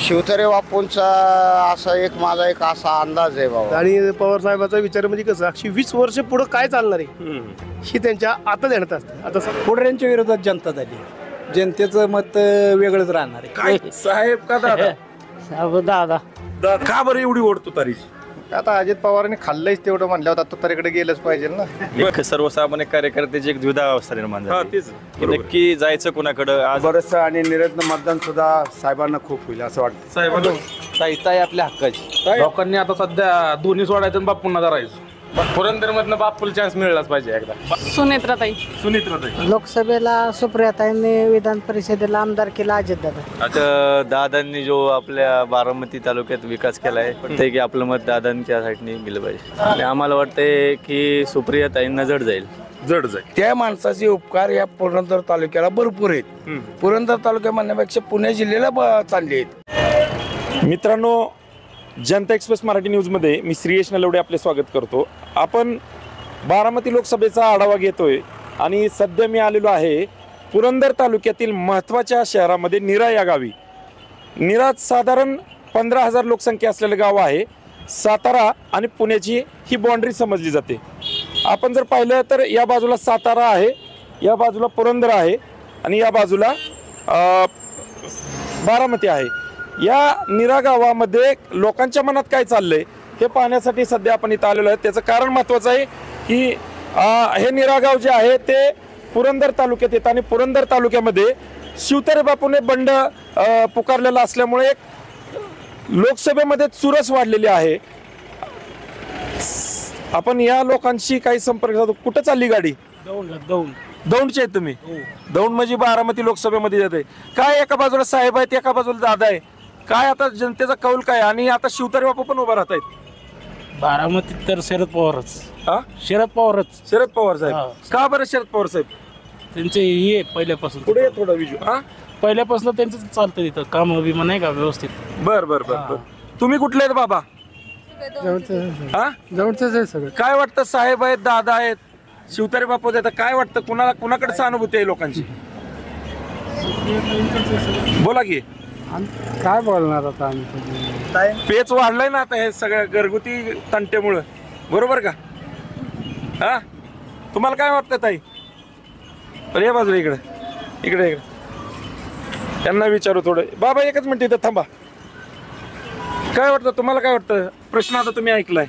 शिवतरे बापूंचा असा एक माझा एक असा अंदाज आहे बाबा. आणि पवार साहेबाचा विचार म्हणजे कसं 120 वर्ष पुढे काय चालणार आहे ही त्यांच्या आता देण्यात असते. आता पुढऱ्यांच्या विरोधात जनता झाली. जनतेचं मत वेगळंच राहणार आहे. काय साहेब का दादा दादा का बरं एवढी ओढतो तारीची? आता अजित पवारांनी खाल्लंच तेवढं म्हणल्यावर आता तुतारीकडे गेलंच पाहिजे ना. एक सर्वसामान्य कार्यकर्त्याची एक द्विधा अवस्था निर्माण हा झाली तेच की नक्की जायचं कुणाकडं. आज बरंचसं आणि निरत्न मतदान सुद्धा साहेबांना खूप होईल असं वाटतं. साहेब ताई आपल्या हक्काची. लोकांनी आता सध्या दोन्ही सोडायचं आणि बापूंना धरायचं. पुरंदर मधनं बापूला चान्स मिळालाच पाहिजे एकदा. सुनेत्राताई सुनीत्राताई लोकसभेला सुप्रियाताईंनी विधान परिषदेला आमदार केला अजितदादा. आता दादांनी जो आपल्या बारामती तालुक्यात विकास केलाय वाटतंय की आपलं मत दादांच्या साईडने गेलं पाहिजे. आणि आम्हाला वाटतंय की सुप्रिया ताईंना जड जाईल. जड जाईल. त्या माणसाचे उपकार या पुरंदर तालुक्याला भरपूर आहेत. पुरंदर तालुक्या म्हणण्यापेक्षा पुणे जिल्ह्याला चालले आहेत. मित्रांनो, जनता एक्सप्रेस मराठी न्यूजमध्ये मी श्रीयश नलवडे आपले स्वागत करतो. आपण बारामती लोकसभेचा आढावा घेतोय आणि सध्या मी आलेलो आहे पुरंदर तालुक्यातील महत्त्वाच्या शहरामध्ये निरा या गावी. निरा साधारण 15,000 लोकसंख्या असलेलं गाव आहे. सातारा आणि पुण्याची ही बाँड्री समजली जाते. आपण जर पाहिलं तर या बाजूला सातारा आहे, या बाजूला पुरंदर आहे आणि या बाजूला बारामती आहे. या निरा गावामध्ये लोकांच्या मनात काय चाललंय हे पाहण्यासाठी सध्या आपण इथं आलेलो आहे. त्याचं कारण महत्त्वाचं आहे की हे निरा गाव जे आहे ते पुरंदर तालुक्यात येतं आणि पुरंदर तालुक्यामध्ये शिवतरे बापूने बंड पुकारलेला असल्यामुळे एक लोकसभेमध्ये चुरस वाढलेली आहे. आपण या लोकांशी काही संपर्क साधू. कुठं चालली गाडी? दौंडचे आहेत तुम्ही? दौंड म्हणजे बारामती लोकसभेमध्ये जाते. काय एका बाजूला साहेब आहेत, एका बाजूला दादा आहे. काय आता जनतेचा कौल काय? आणि आता शिवतरे बापू पण उभा राहत आहेत. बारामतीत तर शरद पवारच. हा, शरद पवार साहेब. का बरं शरद पवार साहेब? त्यांचे हे पहिल्यापासून पुढे ये थोडा विजू. हा, पहिल्यापासून त्यांचं चालतं तिथं काम विमा नाही का व्यवस्थित. बर बर बर बर. तुम्ही कुठले आहेत बाबा? हा, जवळच आहे सगळं. काय वाटतं? साहेब आहेत, दादा आहेत, शिवतरे बापू आहेत. काय वाटतं कुणाकडे सहानुभूती आहे लोकांची? बोला की. काय बोलणार आता आम्ही? पेच वाढलाय ना आता हे सगळ्या घरगुती तंटेमुळं, बरोबर का? हा, तुम्हाला काय वाटतं ताई? अरे या बाजूला इकडे इकडे इकडे त्यांना विचारू थोडं. बाबा एकच मिनिट इथं थांबा. काय वाटतं तुम्हाला? काय वाटतं? प्रश्न आता तुम्ही ऐकलाय.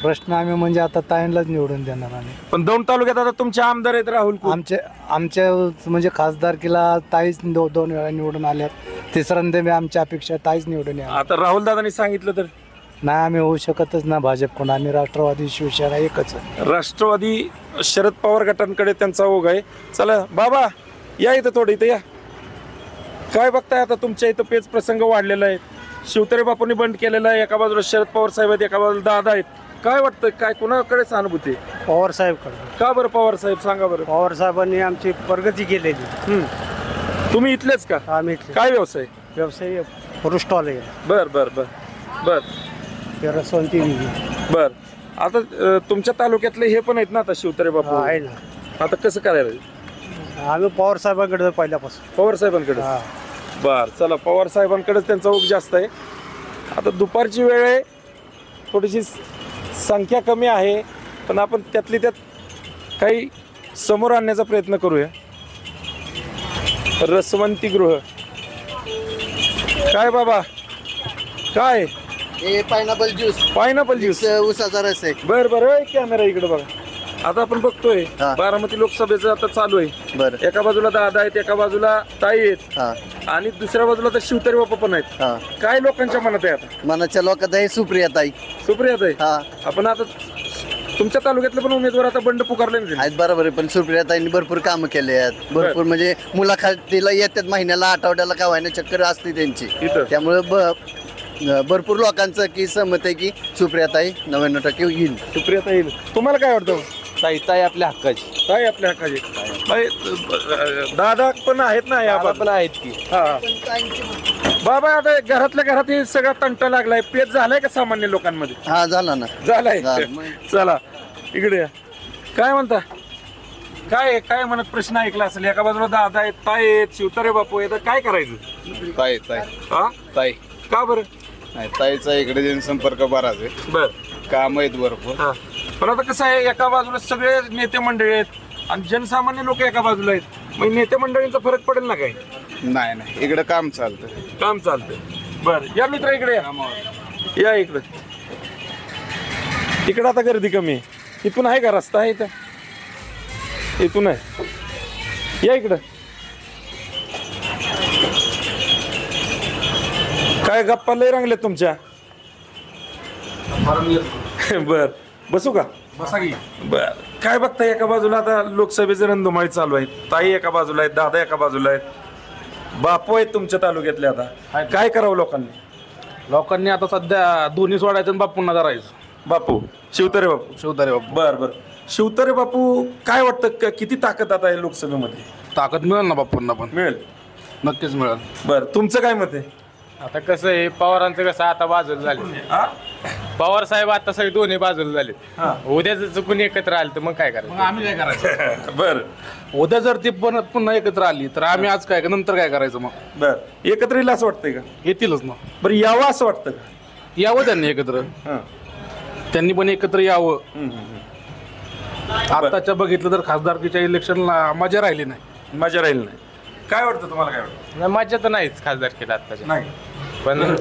प्रश्न आम्ही म्हणजे आता ताईंलाच निवडून देणार आम्ही. पण दौंड तालुक्यात आता तुमचे आमदार आहेत राहुल कुल. आमच्या म्हणजे खासदारकीला ताईच 2 वेळा निवडून आल्यात. तिसऱ्यांदा मी आमच्या अपेक्षा ताईच निवडून या. आता राहुल दादांनी सांगितलं तर नाही आम्ही होऊ शकतच ना भाजप कोण. आम्ही राष्ट्रवादी शिवसेना एकच. राष्ट्रवादी शरद पवार गटांकडे त्यांचा ओघ आहे. चला बाबा या इथं थोडं इथं या. काय बघताय आता तुमच्या इथं पेच प्रसंग वाढलेला आहे. शिवतरे बापूंनी बंद केलेला आहे. एका बाजूला शरद पवार साहेब आहेत, एका बाजूला दादा आहेत. काय वाटतं? काय कुणाकडे सहानुभूती? पवार साहेब का बरं पवार साहेब? सांगा बरं. पवार साहेबांनी आमची प्रगती केलेली. तुम्ही इथलेच का? आम्ही काय व्यवसाय? व्यवसाय स्टॉल आहे. बर बर बर बर रसवंती बर. आता तुमच्या तालुक्यातले हे पण आहेत ना आता शिवतरे बापू आहे ना. आता कसं करायला? आम्ही पवार साहेबांकडे पहिल्यापासून. पवार साहेबांकडे. बर चला, पवार साहेबांकडेच त्यांचा ओघ जास्त आहे. आता दुपारची वेळ आहे, थोडीशी संख्या कमी आहे, पण आपण त्यातली त्यात काही समोर आणण्याचा प्रयत्न करूया. रसवंती गृह. काय बाबा काय? पायनॅपल ज्यूस उसाचा रस आहे. बर बर. कॅमेरा इकडे बघा. आता आपण बघतोय बारामती लोकसभेचं आता चालू आहे. बरं. एका बाजूला दादा आहेत, एका बाजूला ताई आहेत आणि दुसऱ्या बाजूला तर शिवतरे बापू पण आहेत. काय लोकांच्या मनात आहे आता? मनाच्या लोकात आहे सुप्रियाताई. सुप्रियाताई. आपण आता तुमच्या तालुक्यातले पण उमेदवार आता बंड पुकारले आहेत. बरोबर आहे. पण सुप्रियाताईंनी भरपूर कामं केले आहेत. भरपूर म्हणजे मुलाखतीला येतात, महिन्याला आठवड्याला का व्हायना चक्कर असते त्यांची. त्यामुळे भरपूर लोकांचं की सहमत आहे की सुप्रियाताई 99% येईल. सुप्रियाताई येईल. तुम्हाला काय वाटतं? ताई आपल्या हक्काची. ताई आपल्या हक्काची. दादा पण आहेत ना या पण आहेत की. बाबा आता घरातल्या घरात हे सगळा तंटा लागलाय. पेच झालाय का सामान्य लोकांमध्ये? हा झाला ना. झालाय. चला इकडे या. काय म्हणता? काय काय म्हणत प्रश्न ऐकला असेल, एका बाजूला दादा आहेत, ताई आहेत, शिवतारे बापू आहेत, काय करायचं? ताई ताई हा ताई का बरं? नाही ताईचा इकडे जनसंपर्क बराच आहे, बर काम आहेत भरपूर. हा पण आता कसं आहे, एका बाजूला सगळे नेते मंडळी आहेत आणि जनसामान्य लोक एका बाजूला आहेत, मग नेते मंडळींचा फरक पडेल ना काय? नाही नाही इकडे काम चालतं. काम चालतंय. बर या मित्र इकडे या इकडं. इकडं आता गर्दी कमी आहे. इथून आहे का रस्ता आहे इथं? इथून आहे. या इकडं. काय गप्पा लय रंगले तुमच्या? बर बसू का? बसा की. बर काय बघताय, एका बाजूला आता लोकसभेचे रणधुमाळी चालू आहेत, ताई एका बाजूला आहेत, दादा एका बाजूला आहेत, बापू आहेत तुमच्या तालुक्यातले. आता काय करावं लोकांनी आता सध्या दोन्ही सोडायचं आणि बापूंना धरायचं. बापू शिवतारे बापू? शिवतारे बापू. बर बर शिवतारे बापू काय वाटतं, किती ताकद आता आहे लोकसभेमध्ये? ताकद मिळेल ना बापूंना पण, मिळेल. नक्कीच मिळेल. बर तुमचं काय मत आहे? आता कसं आहे, पवारांचं कसं आता बाजूला झाले, हा? पवार साहेब आता सगळे दोन्ही बाजूला झाले. हा. उद्या जर चुकून एकत्र आले तर मग काय करायचं? आम्ही काय करायचं? बर उद्या जर ती पुन्हा एकत्र आली तर आम्ही आज काय नंतर काय करायचं? मग बर एकत्र येईल असं वाटतंय का? येतीलच ना. बरं यावं असं वाटतं का? यावं त्यांनी एकत्र, हा. त्यांनी पण एकत्र यावं. आताच्या बघितलं तर खासदारकीच्या इलेक्शनला मजा राहिली नाही. मजा राहील नाही. काय वाटतं तुम्हाला, काय वाटतं? नाही, मज्जा तर नाहीच खासदार केला आताच्या, नाही पण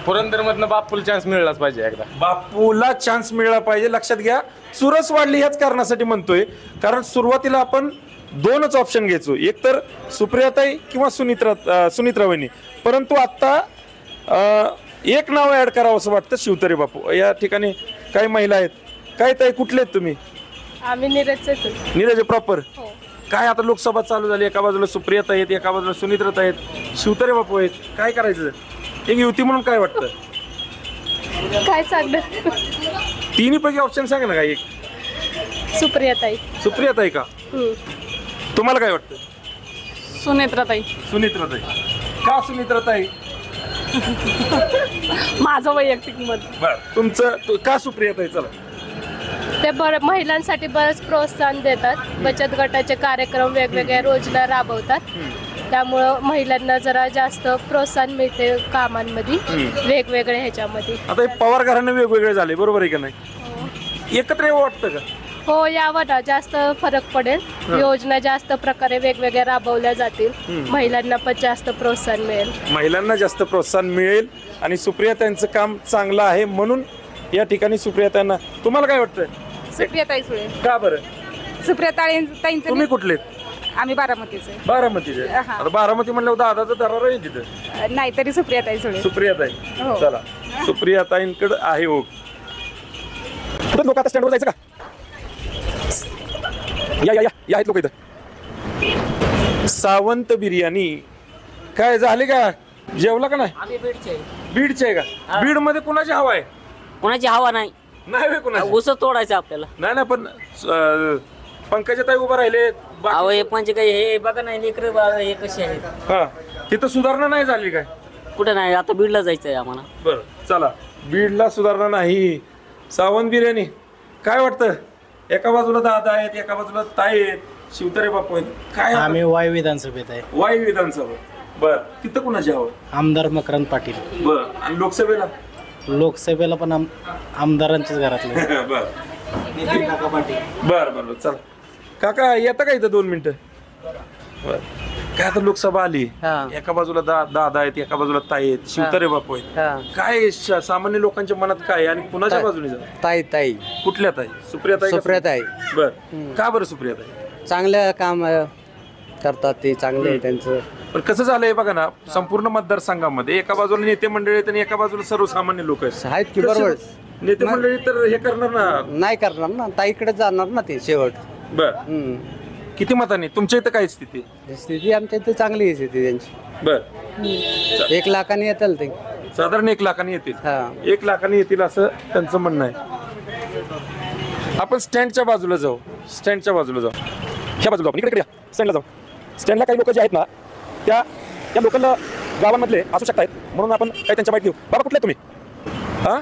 पुरंदर मधनं बापूला चान्स मिळालाच पाहिजे एकदा. बापूला चान्स मिळाला पाहिजे. लक्षात घ्या, चुरस वाढली ह्याच कारणासाठी म्हणतोय, कारण सुरुवातीला आपण दोनच ऑप्शन घ्यायचो, एक तर सुप्रियाताई किंवा सुनित्रा वहिनी, परंतु आता एक नाव ऍड करावं असं वाटतं, शिवतारे बापू. या ठिकाणी काही महिला आहेत. काय ताई कुठले आहेत तुम्ही? आम्ही नीरजच. नीरज प्रॉपर. काय आता लोकसभा चालू झाली, एका बाजूला सुप्रियाताई आहेत, एका बाजूला सुनित्राताई आहेत, शिवतारे बापू आहेत, काय करायचं? एक युती म्हणून काय वाटतं? काय सांगणार? तिन्ही पैकी ऑप्शन सांगा ना. काय एक? सुप्रियाताई. सुप्रियाताई का? तुम्हाला काय वाटतं? सुनेत्राताई. सुनित्राताई का? सुनित्राताई माझं वैयक्तिक मत. बर तुमचं का सुप्रियाताई? चला. ते महिलांसाठी बरंच प्रोत्साहन देतात, बचत गटाचे कार्यक्रम वेगवेगळ्या योजना राबवतात, त्यामुळं महिलांना जरा जास्त प्रोत्साहन मिळते कामांमध्ये, वेगवेगळ्या ह्याच्यामध्ये. आता हे पवार घराणे वेगवेगळे झाले, बरोबर आहे का नाही? एकत्र यावं वाटतं का? हो यावं ना, जास्त फरक पडेल. योजना जास्त प्रकारे वेगवेगळ्या राबवल्या जातील, महिलांना पण जास्त प्रोत्साहन मिळेल. महिलांना जास्त प्रोत्साहन मिळेल आणि सुप्रियाताईंचं काम चांगलं आहे म्हणून या ठिकाणी सुप्रियाताईंना. तुम्हाला काय वाटतं? सुप्रियाताई सुळे. का बरं? सुप्रियाताईंचं. तुम्ही कुठले? आम्ही बारामतीचे. बारामतीचे. आता बारामती म्हणलं दादाचं दरार आहे तिथं. नाही तरी सुप्रियाताई सुळे. सुप्रियाताई. चला सुप्रियाताईंकडे आहे. हो लोक आता स्टँडवर जायचं का? या या या या आहेत लोक इथं. सावंत बिर्याणी काय झाले का? जेवला का नाही? बीडचे आहे का? बीड मध्ये कुणाची हवा आहे? कोणाची हवा नाही. नाही कुणाची? ऊस तोडायचं आपल्याला. नाही पण पंकजाताई उभा राहिले. अहो हे पंच काही हे बघा नाही लेकर हे कसे आहेत. हा तिथं सुधारणा नाही झाली काय? कुठे नाही, आता बीडला जायचंय आम्हाला. बरं चला, बीडला सुधारणा नाही. सावंत बिर्याणी काय वाटतं? एका बाजूला दादा आहेत, एका बाजूला ताई आहेत, शिवतारे बापू आहेत. काय आम्ही वाई विधानसभेत आहे. वाई विधानसभा. बर तिथं कुणाची हवं? आमदार मकरंद पाटील. बर आणि लोकसभेला? लोकसभेला पण आमदारांच्याच घरातले. बर बर बर चला. काका येता का इथं 2 मिनिटं? बर काय आता लोकसभा आली, एका बाजूला दादा आहेत, एका बाजूला ताई आहेत, शिवतारे बापू आहेत. काय सामान्य लोकांच्या मनात काय आणि कुणाच्या बाजूने जात? ताई. कुठल्या ताई? सुप्रियाताई? सुप्रियाताई. बर का बरं सुप्रियाताई? चांगलं काम करतात ते, चांगले त्यांचं. पण कसं झालंय बघा ना, संपूर्ण मतदारसंघामध्ये एका बाजूला नेते मंडळी आहेत आणि एका बाजूला सर्वसामान्य लोक आहेत की बरोबर. नेते मंडळी तर हे करणार ना, नाही करणार ना, ताईकडे जाणार ना ते शेवट. बर किती मतांनी? तुमच्या इथं काय स्थिती? स्थिती आमच्या इथे चांगली आहे स्थिती त्यांची. बर 1 लाखाने येतील ते. साधारण 1 लाखांनी येतील. 1 लाखांनी येतील असं त्यांचं म्हणणं आहे. आपण स्टँडच्या बाजूला जाऊ. स्टँडच्या बाजूला जाऊ. ह्या बाजूला आपण इकडे स्टँडला जाऊ. स्टँडला काही लोक जे आहेत ना, त्या लोकांना गावांमधले असू शकतात, म्हणून आपण काही त्यांच्या माहिती घेऊ. बाबा कुठले तुम्ही? हा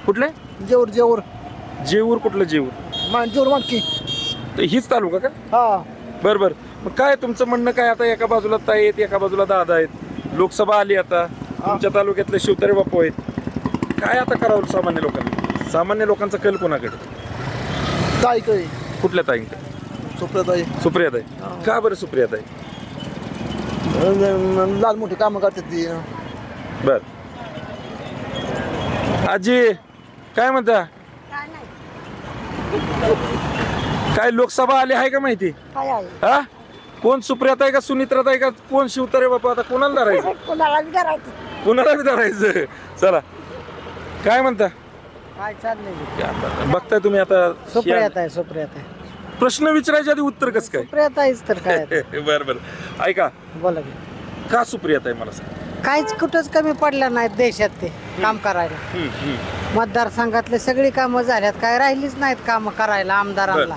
कुठले? जेऊर. जेऊर कुठलं? जेऊर जेऊर मानकी. हीच तालुका का? हा बर बर. मग काय तुमचं म्हणणं काय? आता एका बाजूला ताई आहेत, एका बाजूला दादा आहेत, लोकसभा आली आता, तुमच्या तालुक्यातले शिवतारे बापू आहेत, काय आता करावं सामान्य लोकांनी? सामान्य लोकांचा कल कोणाकडे? ताई काही कुठल्या ताईंकडे? सुप्रताई सुप्रियाताई. का बरं सुप्रियाताई? लाल मोठी कामं करतात ती. बर. आजी काय म्हणता? काय लोकसभा आली आहे का माहिती? हा? कोण सुप्रियाताई का सुनित्राताई का कोण शिवतारे बापू? आता कोणाला धरायचं? कोणाला बी धरायचं. चला काय म्हणता? काय चाललंय? बघताय तुम्ही आता सुप्रियाताई प्रश्न विचारायच्या आधी उत्तर कसं काय? सुप्रियाताईच तर काय बर बर. ऐका, बोला की. का सुप्रियाताई मला सांग? काहीच कुठंच कमी पडलं नाहीत देशात ते काम करायला. मतदारसंघातले सगळी कामं झाल्यात, काय राहिलीच नाहीत कामं करायला आमदारांना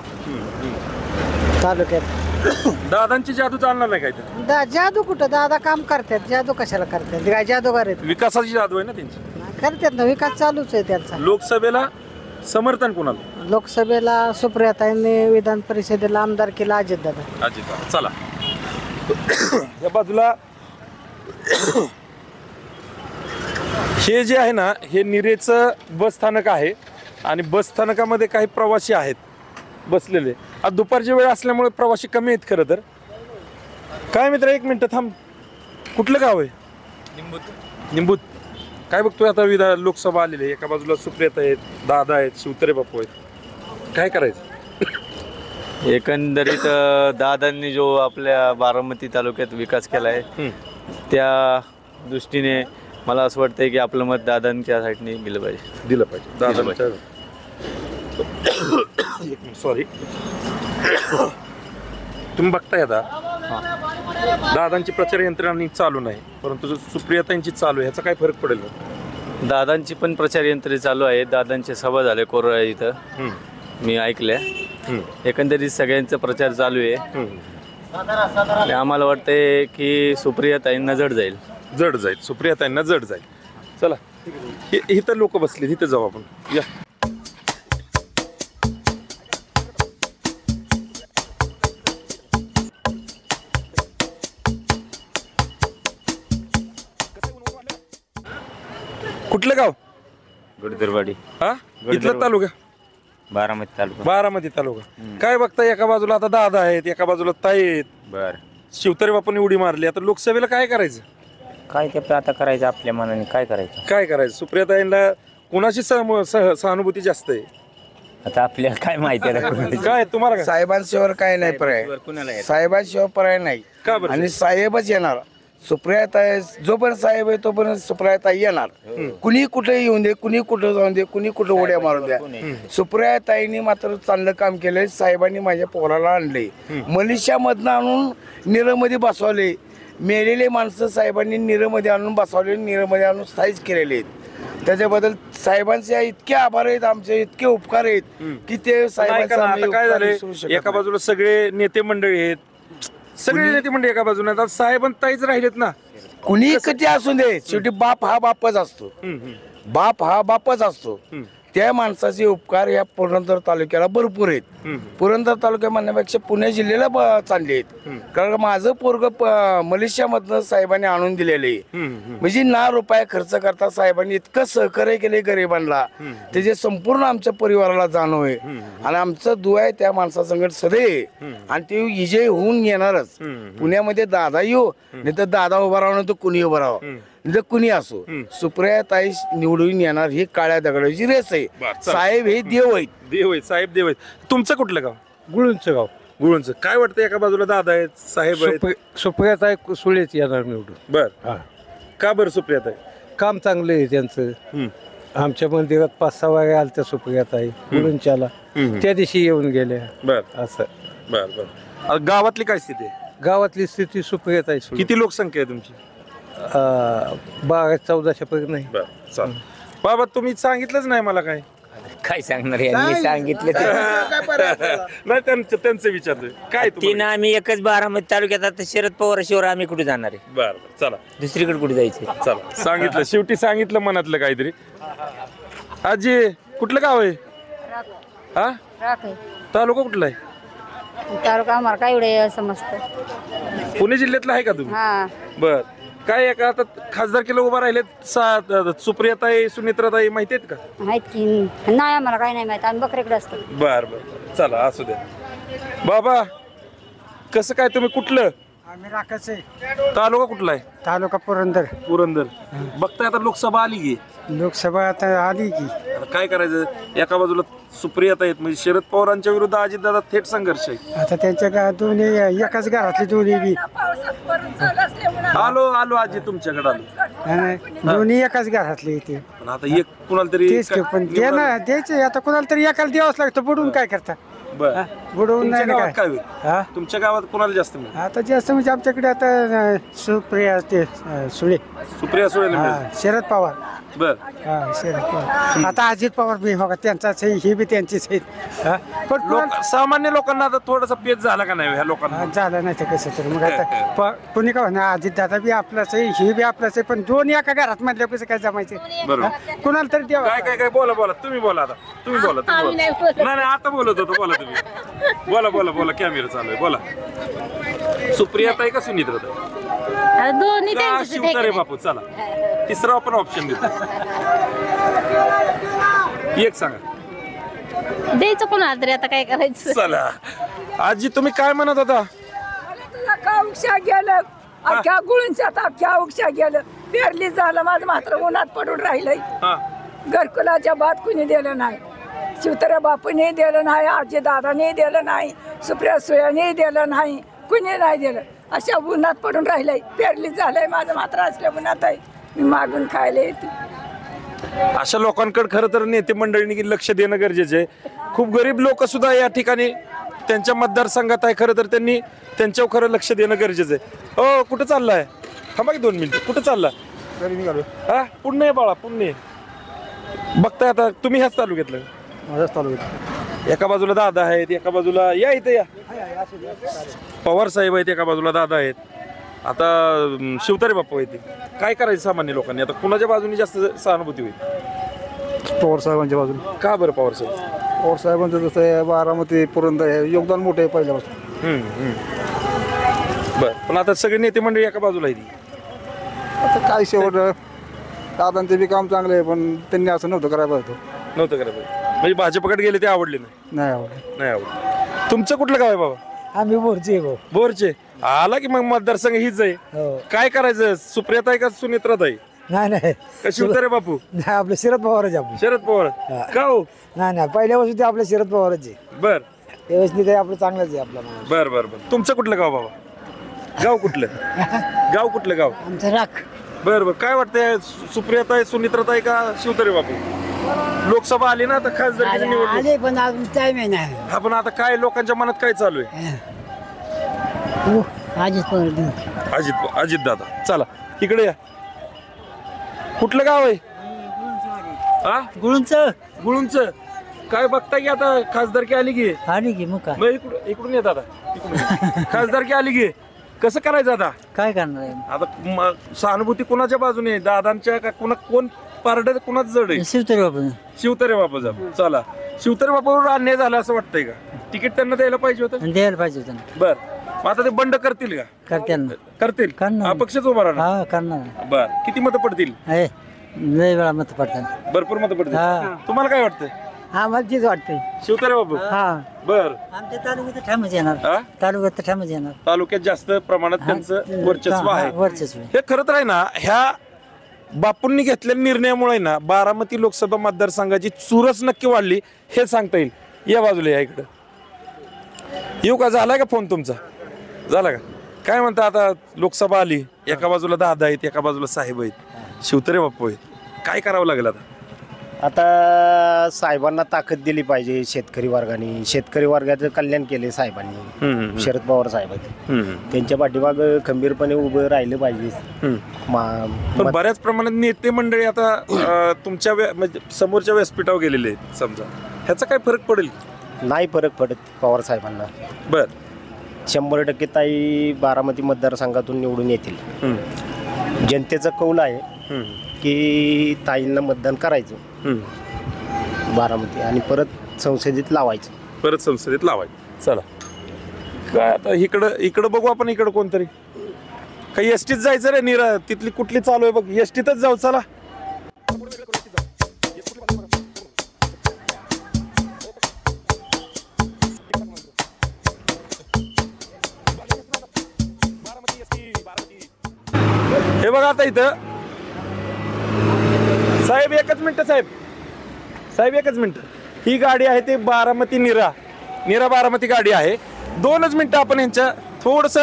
तालुक्यात. दादांची जादू चालणार नाही काय ते? जादू कुठं? दादा काम करतात, जादू कशाला करतात? काय जादूगार आहेत? विकासाची जादू आहे ना त्यांची. करतात ना, विकास चालूच आहे त्यांचा. लोकसभेला समर्थन कोणाला? लोकसभेला सुप्रियाताईंनी, विधान परिषदेला आमदार केला अजितदादा. अजित. चला या बाजूला हे जे आहे ना, हे निरेचं बस स्थानक आहे आणि बस स्थानकामध्ये काही प्रवासी आहेत बसलेले. आज दुपारची वेळ असल्यामुळे प्रवासी कमी आहेत खरं तर. काय मित्र, एक मिनिट थांब. कुठलं गाव आहे? निंबूत. काय बघतोय आता? लोकसभा आलेली आहे, एका बाजूला सुप्रियाताई आहेत, दादा आहेत, शिवतारे बापू आहेत, काय करायचं? एकंदरीत दादांनी जो आपल्या बारामती तालुक्यात विकास केला आहे त्या दृष्टीने मला असं वाटतंय की आपलं मत दादांच्या साईडने दिलं पाहिजे. दादा सॉरी तुम्ही बघताय आता दादांची प्रचार यंत्रणा चालू नाही, परंतु सुप्रियाताईंची चालू आहे. ह्याचा काय फरक पडेल? दादांची पण प्रचार यंत्रणा चालू आहे. दादांची सभा झाले कोरोना इथं, मी ऐकल्या. एकंदरीत सगळ्यांचा प्रचार चालू आहे आणि आम्हाला वाटतंय की सुप्रियाताईंना जड जाईल. सुप्रियाताईंना जड जाईल. चला इथं लोक बसले, इथं जाऊ आपण. या कुठलं गाव? गुडदुरवाडी. हा, इथलं तालुका? बारामती तालुका. काय बघताय? एका बाजूला आता दादा आहेत, एका बाजूला ताई आहेत. बर. शिवतारे बापूंनी उडी मारली. आता लोकसभेला काय करायचं? काय ते आता करायचं आपल्या मनाने, काय करायचं? सुप्रियाताईंना कोणाची सहानुभूती जास्त आहे? आता आपल्याला काय माहिती आहे? काय तुम्हाला? साहेबांशिवाय काय नाही पर्याय, साहेबांशिवाय पर्याय नाही. का बरं? आणि साहेबच येणार. सुप्रियाताई जोपर्यंत साहेब आहे तोपर्यंत सुप्रियाताई येणार. कुणी कुठे येऊन दे, कुणी कुठं जाऊन दे, कुणी कुठं उड्या मारून द्या, सुप्रियाताईंनी मात्र चांगलं काम केलंय. साहेबांनी माझ्या पोराला आणले, मलेशियामधनं आणून निरमध्ये बसवले. मेलेले माणसं साहेबांनी निरमध्ये आणून बसवले, निरमध्ये आणून स्थायीच केलेले आहेत. त्याच्याबद्दल साहेबांचे इतके आभार आहेत, आमचे इतके उपकार आहेत की ते साहेबांचा. काय झालंय, एका बाजूला सगळे नेते मंडळी आहेत, सगळे नेते मंडळी एका बाजूला आहेत, साहेबांताईच राहिलेत ना. कुणी किती असू दे, शेवटी बाप हा बापच असतो. बाप हा बापच असतो. त्या माणसाचे उपकार या पुरंदर तालुक्याला भरपूर आहेत. पुरंदर तालुक्या म्हणण्यापेक्षा पुणे जिल्ह्याला चालले आहेत. कारण माझं पोरग मलेशियामधनं साहेबांनी आणून दिलेले, म्हणजे ना रुपया खर्च करता साहेबांनी इतकं सहकार्य केले गरिबांना, त्याचे संपूर्ण आमच्या परिवाराला जाणव आहे. आणि आमचं दुआ आहे त्या माणसासंगत सदैव, आणि ते विजय होऊन येणारच. पुण्यामध्ये दादा येऊ, नाही तर दादा उभा राहून तर कुणी उभा राहावं, म्हणजे कुणी असो, सुप्रियाताई निवडून येणार. ही काळ्या दगडाची रेस आहे. साहेब हे देव आहेत. साहेब देव आहेत. तुमचं कुठलं गाव? गुळूंचं गाव. गुळूंचं. काय वाटतं? एका बाजूला दादा आहेत, साहेब आहेत, सुप्रियाताई सुळेच येणार निवडून. बर. का बरं सुप्रियाताई? काम चांगलं आहे त्यांचं. आमच्या मंदिरात 5-6 वाऱ्या आल्या त्या सुप्रियाताई गुळूंच्याला, त्या दिवशी येऊन गेल्या. बर. असं. बर. गावातली काय स्थिती आहे? गावातली स्थिती सुप्रियाताई. किती लोकसंख्या आहे तुमची? 1200-1400 पर्यंत नाही. बाबा तुम्ही सांगितलंच नाही मला. काय सांगणार यांनी सांगितलं नाही, त्यांचं विचारतोय काय. तिनं आम्ही एकच बारामती तालुक्यात, आता शरद पवार शिवार आम्ही कुठे जाणार आहे? बरं चला, दुसरीकडे कुठे जायचं? चला, सांगितलं शेवटी, सांगितलं मनातलं काहीतरी. आजी कुठलं गाव आहे? हा, तालुका कुठला आहे? तालुका आम्हाला काय एवढे समजतं. पुणे जिल्ह्यातला आहे का तुम्ही? हा. बर काय का आता खासदारकीला उभा राहिलेत सुप्रियाताई सुनित्राताई माहिती आहेत का? माहित की नाही आम्हाला काय नाही माहित. आम्ही बकरीकडे असतो. बर बर चला असू द्या. बाबा कसं काय तुम्ही कुठलं? आम्ही राखायचे. तालुका कुठला आहे? तालुका पुरंदर. पुरंदर. बघताय आता लोकसभा आली की? लोकसभा आता आली की. आता काय करायचं? एका बाजूला सुप्रियाता आहेत म्हणजे शरद पवारांच्या विरुद्ध अजितदादा थेट संघर्ष आहे. आता त्यांच्या दोन्ही एकाच घरातली दोन्ही बी. आलो आलो आजी तुमच्याकडे आलो. दोन्ही एकाच घरातले येते. पण आता एक कुणाला तरी तेच की, पण ते ना द्यायचे आता कुणाला तरी एकाला द्यावंच लागतं. बुडून काय करता? बरं बुडवून तुमच्या नाही गावात काय. काय होईल? तुमच्या गावात कोणाला जास्त मिळेल? आता जास्त म्हणजे आमच्याकडे आता सुप्रिया ते सुळे. सुप्रिया सुळे शरद पवार. बर शरद पवार. आता अजित पवार बी बघा त्यांचाच आहे, हे बी त्यांचीच आहेत. पण सामान्य लोकांना आता थोडासा पेच झाला का नाही ह्या लोकांना? झालं नाही तर कसं तर मग आता कोणी का म्हणा अजित दादा बी आपलाच आहे, हे बी आपलाच आहे, पण दोन एका घरात म्हटल्या कसं काय जमायचं? बरोबर. कुणाला तरी द्यावं. काय काय काय बोला बोला तुम्ही बोला आता तुम्ही बोला तुम्ही बोला. नाही नाही आता बोलत होतो बोला तुम्ही बोला बोला बोला कॅमेरा चालू आहे बोला. सुप्रियाताई का सुनित्राताई? दोन्ही का शिवतारे बापू? चला तिसरा आपण ऑप्शन देतो. एक सांगा द्यायचं कोणाला तरी. आता काय करायचं? चला आजी तुम्ही काय म्हणत होता? का उक्षा गेलं अख्ख्या गुळूंच्यात अख्ख्या उक्षा गेलं. पेरली झालं माझं मात्र उन्हात पडून राहिलंय. घरकुलाच्या बाद कुणी दिलं नाही. शिवतऱ्या बापूने दिलं नाही. आजी दादाने दिलं नाही. सुप्रिया सुळ्याने दिलं नाही. कुणी नाही दिलं. अशा उन्हात पडून राहिलंय. पेरली झालंय माझं मात्र असल्या उन्हात आहे. मी मागून खायला येते. अशा लोकांकडे खरं तर नेते मंडळींनी लक्ष देणं गरजेचं आहे. खूप गरीब लोक सुद्धा या ठिकाणी त्यांच्या मतदारसंघात आहे. खरं तर त्यांनी त्यांच्यावर खरं लक्ष देणं गरजेचं आहे. हो कुठं चाललाय? थांबा की 2 मिनिटं. कुठं चालला? हा पुणे बाळा पुणे. बघताय आता तुम्ही ह्याच तालुक्यातलं? माझ्याच तालुक्यात. एका बाजूला दादा आहेत एका बाजूला या इथं या पवार साहेब आहेत एका बाजूला दादा आहेत. आता शिवतारे बापू आहेत. काय करायचं सामान्य लोकांनी? आता कुणाच्या बाजूने जास्त सहानुभूती होईल? पवार साहेबांच्या बाजूने. का बरं पवार साहेब? पवार साहेबांचं जसं आहे बारामती पुरंदर आहे योगदान मोठं आहे पहिल्यापासून. बर पण आता सगळे नेते मंडळी एका बाजूला आहेत. आता काय शेवट दादांचे बी काम चांगले आहे पण त्यांनी असं नव्हतं करायला पाहिजे. नव्हतं करायला पाहिजे म्हणजे भाजपकडे गेले ते आवडले नाही आवडलं. नाही आवडलं. तुमचं कुठलं गाव आहे बाबा? आम्ही बोरचे भाऊ. बोरचे. आला की मग मतदारसंघ हीच आहे. काय करायचं? सुप्रियाताई का सुनित्राताई? नाही नाही का शिवतारे बापू? नाही आपलं शरद पवारच आपलं. शरद पवार. का हो? नाही नाही पहिल्यापासून ते आपलं शरद पवारच आहे. बर व्यवस्थित आहे आपलं चांगलंच आहे आपला. बर बर बर. तुमचं कुठलं गाव बाबा? गाव कुठलं? गाव कुठलं गाव? आमचं राख. बर बर. काय वाटतंय सुप्रियाताई सुनित्राताई का शिवतारे बापू? लोकसभा आली ना आता खासदारकीची निवडणूक. आले पण अजून टाइम आहे नाही. हा पण आता काय लोकांच्या मनात काय चालू आहे? अजित दादा. चला इकडे या. कुठलं गाव आहे? हा गुळूंच. काय बघता की आता खासदारकी आली की? आली की मग मग इकडून येत आता खासदारकी आली की कसं करायचं आता? काय करणार आहे? आता सहानुभूती कोणाच्या बाजूने आहे? दादांच्या का कोण पारड कोणाच जड आहे? शिवतरे बापू. शिवतारे बापू. चला शिवतारे बापूवर अन्याय झाला असं वाटतंय का? तिकीट त्यांना द्यायला पाहिजे होतं. द्यायला पाहिजे होतं. बर मग आता ते बंड करतील का? करतील. अपक्षच उभा राहणार. हा करणार. बर किती मतं पडतील? लय वेळा मत पडतात. भरपूर मतं पडतील. तुम्हाला काय वाटतंय? आम्हाला तेच वाटतंय. शिवतारे बापू. बर आमच्या तालुक्यात ठामच येणार. तालुक्यात ठामच येणार. तालुक्यात जास्त प्रमाणात त्यांचं वर्चस्व आहे. वर्चस्व. हे खरं तर आहे ना ह्या बापूंनी घेतलेल्या निर्णयामुळे ना बारामती लोकसभा मतदारसंघाची चुरस नक्की वाढली हे सांगता येईल. या बाजूला या इकडं येऊ का? झाला का फोन तुमचा? झाला का? काय म्हणता? आता लोकसभा आली. एका बाजूला दादा आहेत एका बाजूला साहेब आहेत शिवतारे बापू आहेत. काय करावं लागेल आता? आता साहेबांना ताकद दिली पाहिजे. शेतकरी वर्गाने शेतकरी वर्गाचं कल्याण केले साहेबांनी. शरद पवार साहेब त्यांच्या पाठीमाग खंबीरपणे उभं राहिलं पाहिजे. पण बऱ्याच प्रमाणात नेते मंडळी आता तुमच्या म्हणजे समोरच्या व्यासपीठावर गेलेले आहेत समजा. ह्याचा काय फरक पडेल? नाही फरक पडत पवार साहेबांना. बर 100% ताई बारामती मतदारसंघातून निवडून येतील. जनतेचा कौल आहे की ताईंना मतदान करायचं बारामती आणि परत संसदेत लावायचं. चला काय आता इकडं बघू आपण, इकडं कोणतरी. काही एसटीत जायचं रे निरा, तिथली कुठली चालू आहे बघ, एसटीतच जाऊ चला. हे बघा आता इथं साहेब, एकच मिनिट साहेब एकच मिनिट. ही गाडी आहे ते बारामती निरा बारामती गाडी आहे. 2च मिनिटं आपण यांच्या थोडस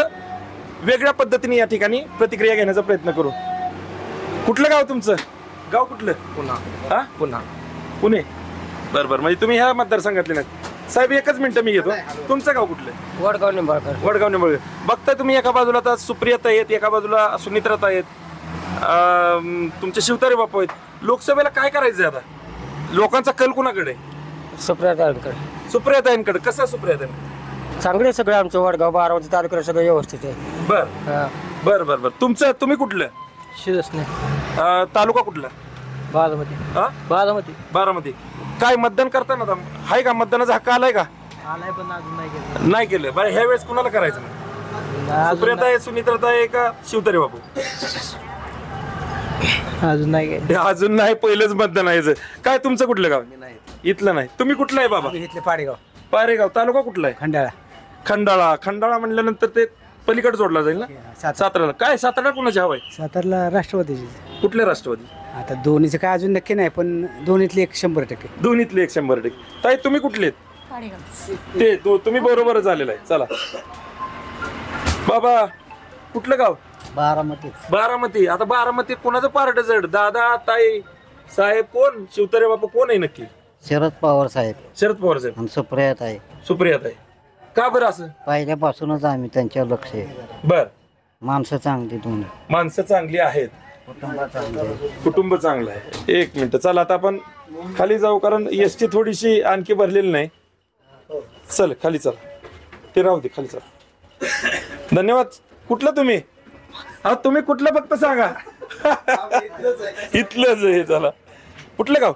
वेगळ्या पद्धतीने या ठिकाणी प्रतिक्रिया घेण्याचा प्रयत्न करू. कुठलं गाव तुमचं? गाव कुठलं? पुणे. बरं म्हणजे तुम्ही ह्या मतदारसंघातले नाही. साहेब एकच मिनिटं मी घेतो. तुमचं गाव कुठलं? वडगाव निंबाळकर. बघताय तुम्ही, एका बाजूला आता सुप्रियाता आहेत, एका बाजूला सुनित्राता आहेत, तुमचे शिवतारे बापू आहेत. लोकसभेला काय करायचंय आता? लोकांचा कल कुणाकडे? सुप्रियाताईंकडे. कसं सुप्रियाताईंकडे? चांगले सगळे आमचं वडगाव बारामती तालुक्याला सगळं व्यवस्थित आहे. बर तुम्ही कुठलं? तालुका कुठला? बारामती. काय मतदान करताना आहे का? मतदानाचा हक्क आलाय का? नाही केलं. बरं ह्या वेळेस कुणाला करायचं? सुप्रियाता आहे, सुनित्राता आहे का शिवतारे बापू? अजून नाही. पहिलंच मतदान आहे. काय तुमचं कुठलं गाव? इथलं नाही. तुम्ही कुठलं आहे बाबा? इथले पारेगाव. तालुका कुठला आहे? खंडाळा म्हणल्यानंतर ते पलीकडे जोडला जाईल ना साताराला. काय सातारा कुणाची हवा आहे? सातारला राष्ट्रवादीची. कुठले राष्ट्रवादी? आता दोन्हीचं काय अजून नक्की नाही, पण दोन्हीतले 100%. दोन्हीतले 100%. ताई तुम्ही कुठले? ते तुम्ही बरोबरच आलेला आहे. चला बाबा, कुठलं गाव? बारामती. आता बारामती कोणाचं पार्ट जड? दादा, ताई, साहेब कोण? शिवतारे बापू कोण आहे नक्की? शरद पवार साहेब. सुप्रियात आहे. का बरं असं? पहिल्यापासूनच आम्ही त्यांच्यावर लक्ष आहे. बर. माणसं चांगली, दोन्ही माणसं चांगली आहेत, कुटुंब चांगलं आहे. 1 मिनिट. चला आता आपण खाली जाऊ, कारण एसटी थोडीशी आणखी भरलेली नाही. चल खाली चल, ते राहू दे, खाली चल. धन्यवाद. कुठलं तुम्ही? तुम्ही कुठलं फक्त सांगा. इथलंच आहे. चला, कुठलं गाव?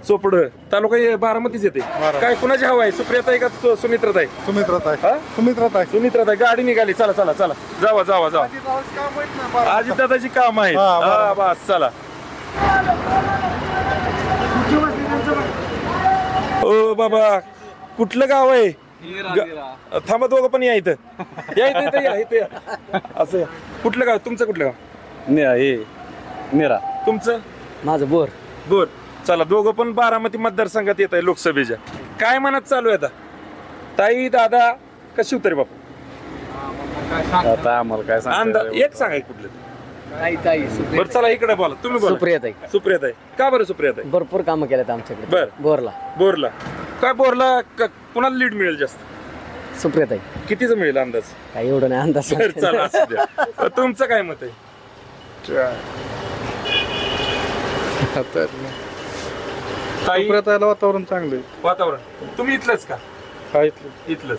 चोपड. तालुका बारामतीच येते. काय कुणाची हवा आहे? सुप्रियाता आहे का सुनित्राता आहे? सुनित्राता. गाडी निघाली. चला जावा. अजितदादाची काम आहेत. बस चला. ओ बाबा, कुठलं गाव आहे? थांबा, दोघं पण या इथं. या. असं कुठलं गाव? तुमचं कुठलं गाव? निरा. तुमचं? माझं बोर. चला, दोघं पण बारामती मतदारसंघात येत आहे लोकसभेच्या. काय मनात चालू आहे आता? ताई, दादा का शिवतारे बापू? आता आम्हाला काय अंदाज एक सांगाय कुठलं? बरं चला इकडे बोला. तुम्ही बोला. सुप्रियाताई. का बरं सुप्रियाताई? भरपूर कामं केल्यात आमच्याकडे. बर. बोरला. काय बोरला कुणाला लीड मिळेल जास्त? सुप्रियाताई. कितीच मिळेल अंदाज? काय एवढं नाही अंदाज. चला असू द्या. तुमचं काय मत आहे? वातावरण चांगलं. वातावरण तुम्ही इथलंच का? इथलंच.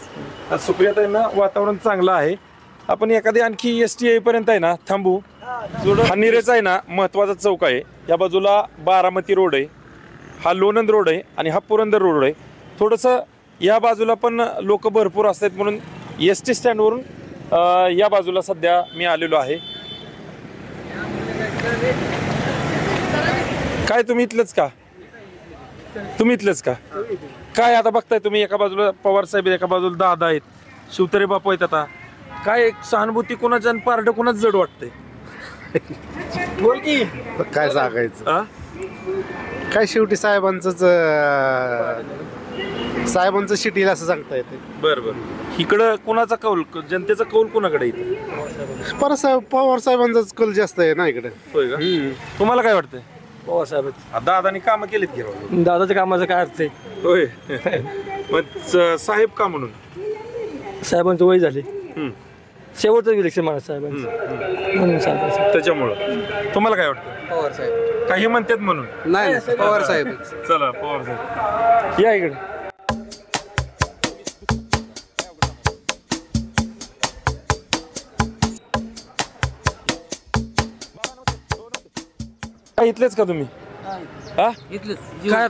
सुप्रियाताईंना वातावरण चांगलं आहे. आपण एखादी आणखी एसटी येईपर्यंत आहे ना थांबू. हा निरेचा आहे ना महत्वाचा चौक आहे. या बाजूला बारामती रोड आहे, हा लोणंद रोड आहे आणि हा पुरंदर रोड आहे. थोडंसं या बाजूला पण लोक भरपूर असतात, म्हणून एस टी स्टँडवरून या बाजूला सध्या मी आलेलो आहे. काय तुम्ही इथलंच का? काय आता बघताय तुम्ही, एका बाजूला पवार साहेब, एका बाजूला दादा आहेत, शिवतारे बापू आहेत. आता काय सहानुभूती कोणाच्या आणि पारडं कोणाच जड वाटतंय? बोल की. काय सांगायचं? काय शेवटी साहेबांचं शिट येईल असं सांगता येते. बरं. इकडं कोणाचा कौल, जनतेचा कौल कोणाकडे येतो? पवार साहेबांचाच कल जास्त आहे ना इकडे. होय का? तुम्हाला काय वाटतंय? पवार साहेब. दादानी कामं केलीत की? दादाच्या कामाचं काय अर्थ आहे? होय. मग साहेब का म्हणून? साहेबांचं वय झाले, शेवटचं इलेक्शन मला साहेबांचं. त्याच्यामुळं तुम्हाला काय वाटतं? पवार साहेब. काही म्हणतात म्हणून? नाही, पवार साहेब. चला पवार साहेब या इकडे. इथलेच का तुम्ही? इथलेच. काय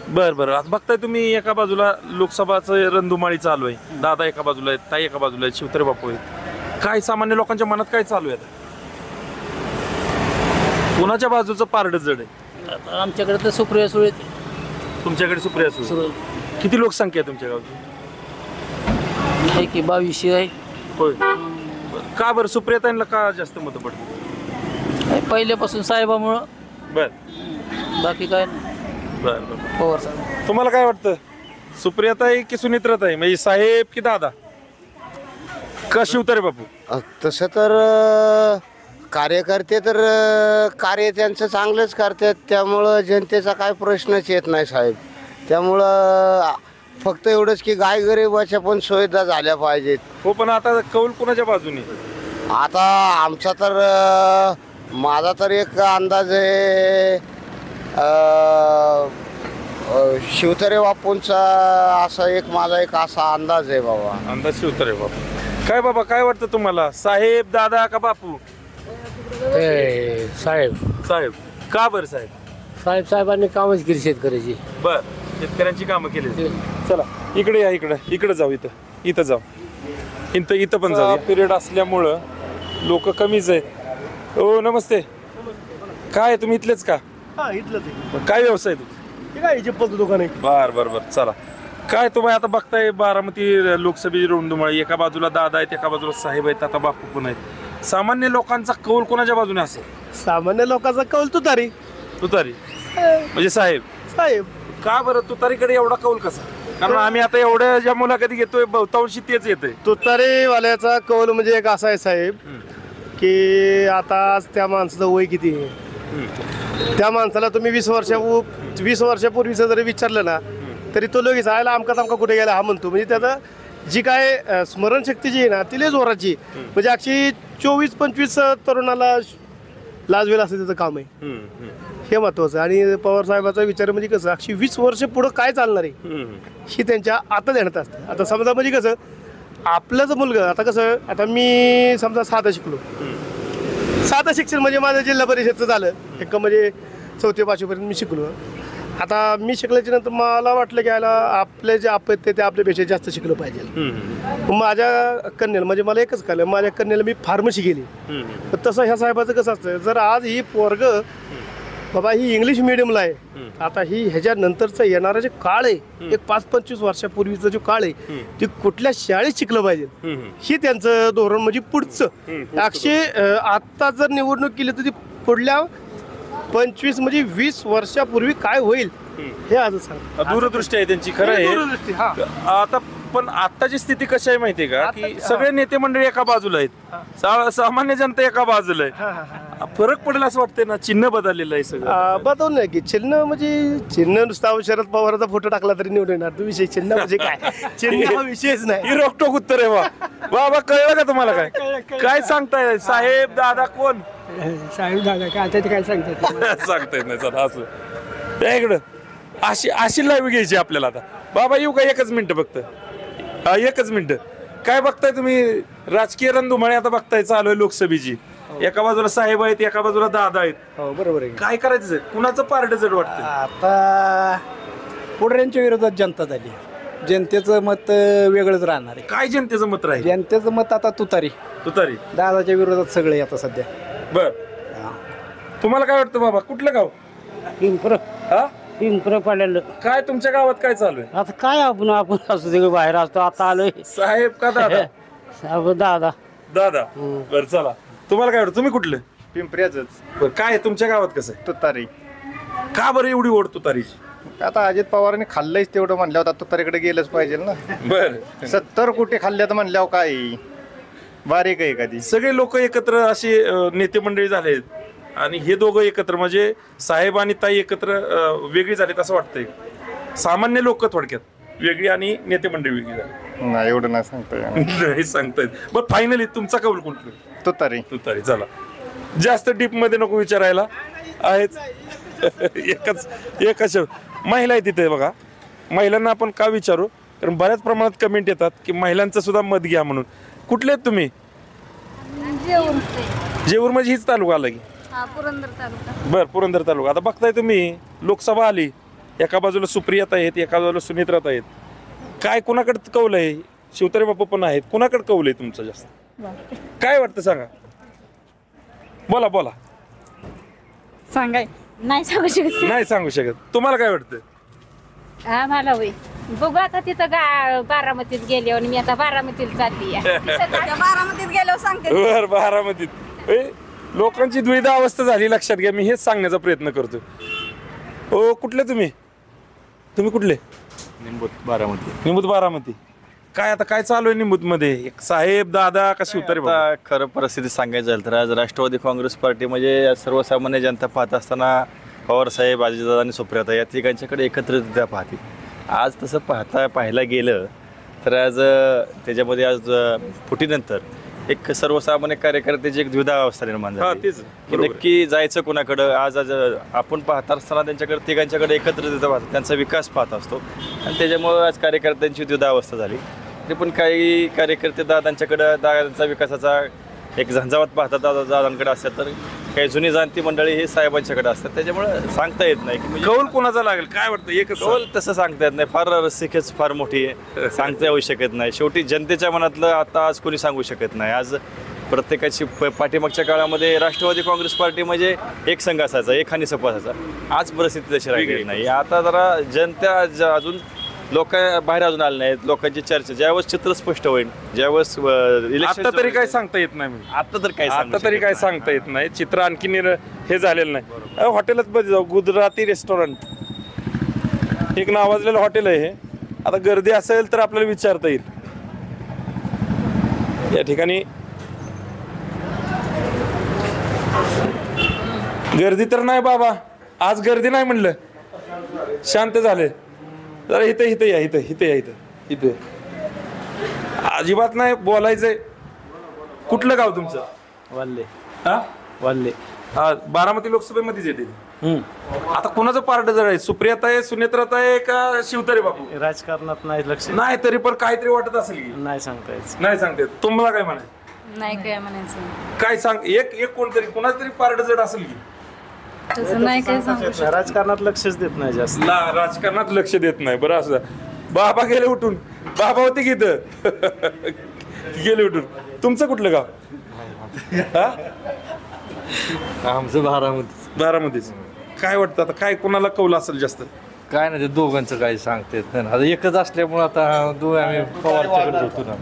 बर बर आता बघताय तुम्ही एका बाजूला लोकसभाचं रणधुमाळी चालू आहे, दादा एका बाजूला आहेत, ताई एका बाजूला आहेत, शिवतरे बापू आहेत. काय सामान्य लोकांच्या मनात काय चालू आहे आता? कोणाच्या बाजूचं पारड जड आहे? आमच्याकडे तर सुप्रिया सुळे. तुमच्याकडे सुप्रिया सुळे. किती लोकसंख्या आहे तुमच्या गावची? आहे की 2200 आहे. होय. का बरं सुप्रियाताईंना का जास्त मतं पडतात? पहिल्यापासून साहेबामुळं. बर. बाकी काय नाही. बर बर. पवार साहेब. तुम्हाला काय वाटतं, सुप्रियाताई की सुनित्राताई, म्हणजे साहेब की दादा का शिवतरे बापू? तसं तर कार्यकर्ते तर कार्य त्यांचं चांगलंच करतात, त्यामुळं जनतेचा काय प्रश्नच येत नाही साहेब. त्यामुळं फक्त एवढंच की गायगरीबाच्या पण सुविधा झाल्या पाहिजेत. हो, पण आता कौल कोणाच्या बाजूने? आता आमचा तर माझा तर एक अंदाज आहे शिवतरे बापूंचा, असा एक माझा एक असा अंदाज आहे बाबा. अंदाज शिवतरे बापू. काय बाबा काय वाटतं तुम्हाला, साहेब दादा का बापू? साहेब. साहेब. का बरं साहेब? साहेबांनी कामच केली शेतकऱ्याची. बर, शेतकऱ्यांची कामं केली. चला इकडे या, इकडे जाऊ, इथं जाऊ, इथं पण जाऊ. पिरियड असल्यामुळं लोक कमीच आहेत. हो नमस्ते. काय तुम्ही इथलेच का? हा इथलं. काय व्यवसाय तुमचा? काय चप्पलचं दुकान आहे. बर चला. काय तुम्ही आता बघताय बारामती लोकसभेची रणधुमाळी, एका बाजूला दादा आहेत, एका बाजूला साहेब आहेत, आता बापू पण आहेत. सामान्य लोकांचा कौल कोणाच्या बाजूने असेल? सामान्य लोकांचा कौल तुतारी. तुतारी म्हणजे साहेब. का बरं तुतारीकडे एवढा कौल कसा? कारण आम्ही आता एवढ्या ज्या मुलाखती घेतोय बहुतांशी तेच येतंय. तुतारीवाल्याचा कौल म्हणजे एक असा आहे साहेब की आता त्या माणसाचं वय किती आहे, त्या माणसाला तुम्ही 20 वर्षापूर्वीचं जरी विचारलं ना तरी तो लगेच आयला आमका कुठे गेला हा म्हणतो. म्हणजे त्याचं जी काय स्मरणशक्ती जी आहे ना ती लय जोराची. म्हणजे अक्षी 24-25 तरुणाला लाजवेल असं त्याचं काम आहे, हे महत्वाचं. आणि पवार साहेबाचा विचार म्हणजे कसं अक्षी 20 वर्ष पुढं काय चालणार आहे ही त्यांच्या आता देण्यात असतं. आता समजा म्हणजे कसं आपलंच मुलगा आता कसं, आता मी समजा साधं शिक्षण म्हणजे माझं जिल्हा परिषदचं झालं एक म्हणजे 4थी 5वीपर्यंत मी शिकलो. आता मी शिकल्याच्या नंतर मला वाटलं की याला आपले जे आप ते आपल्यापेक्षा जास्त शिकलं पाहिजे. माझ्या कन्याला म्हणजे मला एकच कळलं, माझ्या कन्याला मी फार्मसी केली. तसं ह्या साहेबाचं कसं असतं, जर आज ही पोरग बाबा ही इंग्लिश मिडियमला आहे, आता ही ह्याच्यानंतरचं येणारा जे काळ आहे एक 5-25 वर्षापूर्वीचा जो काळ आहे ते कुठल्या शाळेत शिकलं पाहिजे ही त्यांचं धोरण. म्हणजे पुढचं आता जर निवडणूक केली तर ती पुढल्या 25 म्हणजे 20 वर्षापूर्वी काय होईल हे आज सांग. दूरदृष्टी आहे त्यांची. खरं आहे. आता पण आताची स्थिती कशी आहे माहितीये का, की सगळे नेते मंडळी एका बाजूला आहेत, सामान्य जनता एका बाजूला आहे. फरक पडेल असं वाटतंय ना? चिन्ह बदललेलं आहे सगळं. बदलून नाही की चिन्ह म्हणजे चिन्ह नुसता शरद पवाराचा फोटो टाकला तरी निवडून येणार. तो विषय चिन्ह म्हणजे काय, चिन्ह हा विषयच नाही. ही रोकटोक उत्तर आहे. बाबा कळलं का तुम्हाला? काय सांगताय? साहेब दादा कोण? साहेब दादा काय आता ते काय सांगतात सांगतायत नाही. चला असं त्या इकडं अशी लाईव्ह घ्यायची आपल्याला. आता बाबा येऊ का? एकच मिनिट फक्त, एकच मिनिट. काय बघताय तुम्ही? राजकीय रणधुमाळी आता बघताय चालू आहे लोकसभेची. एका बाजूला साहेब आहेत, एका बाजूला दादा आहेत. हो बरोबर आहे. काय करायचं? कुणाचं पारड जड वाटतं? आता पुढऱ्यांच्या विरोधात जनता झाली, जनतेचं मत वेगळंच राहणार आहे. काय जनतेचं मत राहील? जनतेचं मत आता तुतारी दादाच्या विरोधात सगळे आता सध्या. बर, तुम्हाला काय वाटतं बाबा? कुठलं गाव? पिंपरं पडलेलं. काय तुमच्या गावात काय चालू आहे आता? काय आपण असू दे बाहेर असतो, आता आलोय. साहेब का दादा? दादा. दादा. बर चला. तुम्हाला काय वाटतं? तुम्ही कुठलं? पिंपऱ्याच. काय तुमच्या गावात कसं आहे? तुतारी. का बरं एवढी ओढ तुतारीची? आता अजित पवारांनी खाल्लंच तेवढं म्हणल्यावर आता तुतारीकडे गेलंच पाहिजे ना. बर. 70 कोटी खाल्ल्यात म्हणल्यावर काय बारीक आहे कधी. सगळे लोक एकत्र असे नेते मंडळी झालेत आणि हे दोघं एकत्र म्हणजे साहेब आणि ताई एकत्र वेगळी झालीत असं वाटतंय. सामान्य लोक थोडक्यात वेगळी आणि नेते मंडळी वेगळी झाली. नाही एवढं नाही सांगता नाही सांगतायत. बरं फायनली तुमचा कौल कोणतं? तुतारी. चला जास्त डीप मध्ये नको विचारायला. आहेच एकच महिला आहे तिथे बघा. महिलांना आपण का विचारू, कारण बऱ्याच प्रमाणात कमेंट येतात की महिलांचं सुद्धा मत घ्या म्हणून. कुठले आहेत तुम्ही? जेऊर म्हणजे हीच तालुका आला की? पुरंदर तालुका. बर, पुरंदर तालुका. आता बघताय तुम्ही लोकसभा आली, एका बाजूला सुप्रियाताई आहेत, एका बाजूला सुनेत्राताई आहेत. काय कुणाकडे कौल आहे? शिवतारे बापू पण आहेत, कुणाकडे कौल आहे तुमचं जास्त? काय वाटतं सांगा, बोला बोला. सांगाय नाही सांगू शकत. नाही सांगू शकत. तुम्हाला काय वाटतं? आम्हाला होय बघू आता तिथं बारामतीत गेले आणि मी आता बारामतीत चालली बारामतीत गेलो सांगते. बर बारामतीत लोकांची द्विधा अवस्था झाली लक्षात घ्या. मी हेच सांगण्याचा प्रयत्न करतो. हो कुठले तुम्ही कुठले? निंबूत बारामती. काय आता काय चालू आहे निंबूत मध्ये? एक साहेब दादा का शिवतारे बापू? आता खरं परिस्थिती सांगायचं झालं तर आज राष्ट्रवादी काँग्रेस पार्टी म्हणजे सर्वसामान्य जनता पाहत असताना पवार साहेब, अजितदादा आणि सुप्रियाता या तिघांच्याकडे एकत्रितरित्या पाहते. आज तसं पाहायला गेलं तर आज त्याच्यामध्ये आज फुटीनंतर एक सर्वसामान्य कार्यकर्त्याची एक द्विधा अवस्था निर्माण झाली की नक्की जायचं कोणाकडं. आज आपण पाहत असताना त्यांच्याकडे तिघांच्याकडे एकत्रितरित्या पाहतो, त्यांचा विकास पाहत असतो आणि त्याच्यामुळं आज कार्यकर्त्यांची द्विधा अवस्था झाली. तरी पण काही कार्यकर्ते दादांचा विकासाचा एक झंझावात पाहतात दादांकडे असतात, तर काही जुनी जाणती मंडळी हे साहेबांच्याकडे असतात. त्याच्यामुळे सांगता येत नाही की कौल कोणाचा लागेल काय वाटतं? एक कौल तसं सांगता येत नाही. फार रसिकच फार मोठी आहे, सांगता येऊ शकत नाही. शेवटी जनतेच्या मनातलं आता आज कोणी सांगू शकत नाही. आज प्रत्येकाची पाठीमागच्या काळामध्ये राष्ट्रवादी काँग्रेस पार्टी म्हणजे एक संघ असायचा, एक खानी सपा असायचा. आज परिस्थिती तशी राहिलेली नाही. आता जरा जनता अजून लोक बाहेर अजून आले नाहीत. लोकांची चर्चा ज्यावेळेस चित्र स्पष्ट होईल, ज्यावेळेस आता तरी काय सांगता येत नाही. आता तरी काय सांगता येत नाही. चित्र आणखी हे झालेलं नाही. हॉटेलच मध्ये जाऊ, गुजराती रेस्टॉरंट एक नावाजलेलं हॉटेल आहे हे. आता गर्दी असेल तर आपल्याला विचारता येईल. या ठिकाणी गर्दी तर नाही बाबा, आज गर्दी नाही म्हणलं, शांत झाले जरा. इथे या अजिबात नाही बोलायचंय. कुठलं गाव तुमचं? वाल्ले. वाल्ले. बारामती लोकसभेमध्येच येते. आता कुणाचं पार्ट जर आहे? सुप्रियाता आहे, सुनेत्राता आहे का शिवतारे बापू? राजकारणात नाही लक्ष नाही, तरी पण काहीतरी वाटत असेल की नाही सांगता येत. नाही सांगते. तुम्हाला काय म्हणाय? नाही काय म्हणायचं. काय सांग, एक कोणतरी कुणाचं तरी पार्ट जड असेल की नाही काय सांगू. राजकारणात लक्षच देत नाही जास्त. राजकारणात लक्ष देत नाही. बरं असं बाबा गेले उठून. बाबा होते की इथं गेले उठून. तुमचं कुठलं गाव? आमचं बारामतीच. काय वाटतं आता काय कोणाला कौल असेल जास्त? काय नाही, ते दोघांचं काही सांगता येत नाही. आता एकच असल्यामुळे आता दोघं आम्ही पवारच्याकडे होतो ना.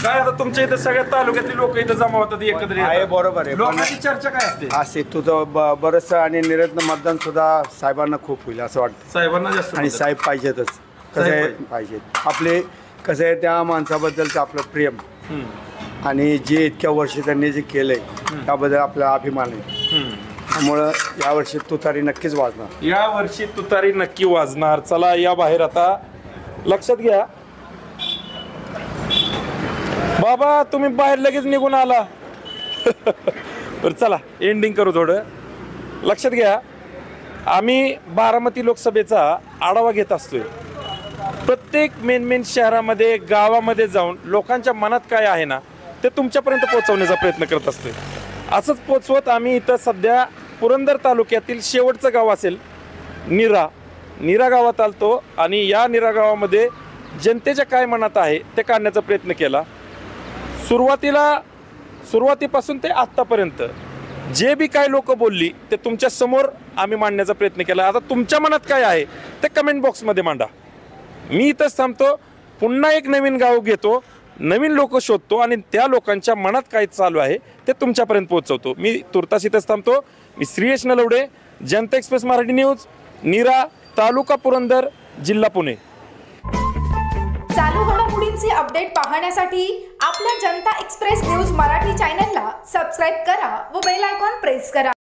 काय आता तुमच्या इथं सगळ्या तालुक्यातली लोक इथं जमा होतात एकत्र. आहे बरोबर आहे. लोकांची चर्चा काय असते? असे तुझं बरंच आणि निरत्न मतदान सुद्धा साहेबांना खूप होईल असं वाटतं. साहेबांना जास्त आणि साहेब पाहिजेतच. कसं आहे पाहिजेत आपले. कसं आहे त्या माणसाबद्दलचं आपलं प्रेम आणि जे इतक्या वर्षी त्यांनी जे केलंय त्याबद्दल आपला अभिमान आहे. त्यामुळं यावर्षी तुतारी नक्कीच वाजणार. यावर्षी तुतारी नक्की वाजणार. चला या बाहेर आता लक्षात घ्या. बाबा तुम्ही बाहेर लगेच निघून आला. बरं चला एंडिंग करू थोडं. लक्षात घ्या, आम्ही बारामती लोकसभेचा आढावा घेत असतोय. प्रत्येक मेन शहरामध्ये गावामध्ये जाऊन लोकांच्या मनात काय आहे ना ते तुमच्यापर्यंत पोहोचवण्याचा प्रयत्न करत असतोय. असंच पोचवत आम्ही इथं सध्या पुरंदर तालुक्यातील शेवटचं गाव असेल नीरा गावात आलतो आणि या नीरा गावामध्ये जनतेच्या काय मनात आहे ते काढण्याचा प्रयत्न केला. सुरुवातीपासून ते आत्तापर्यंत जे बी काय लोक बोलली ते तुमच्या समोर आम्ही मांडण्याचा प्रयत्न केला. आता तुमच्या मनात काय आहे ते कमेंट बॉक्समध्ये मांडा. मी इथंच थांबतो. पुन्हा एक नवीन गाव घेतो, नवीन लोक शोधतो आणि त्या लोकांच्या मनात काय चालू आहे ते तुमच्यापर्यंत पोहोचवतो. मी तुर्तास इथंच थांबतो. मी श्रीयश नलवडे, जनता एक्सप्रेस मराठी न्यूज, नीरा, तालुका पुरंदर, जिल्हा पुणे. चालू घडामोडींचे अपडेट पाहण्यासाठी आपल्या जनता एक्सप्रेस न्यूज मराठी चॅनलला सबस्क्राईब करा व बेल आयकॉन प्रेस करा.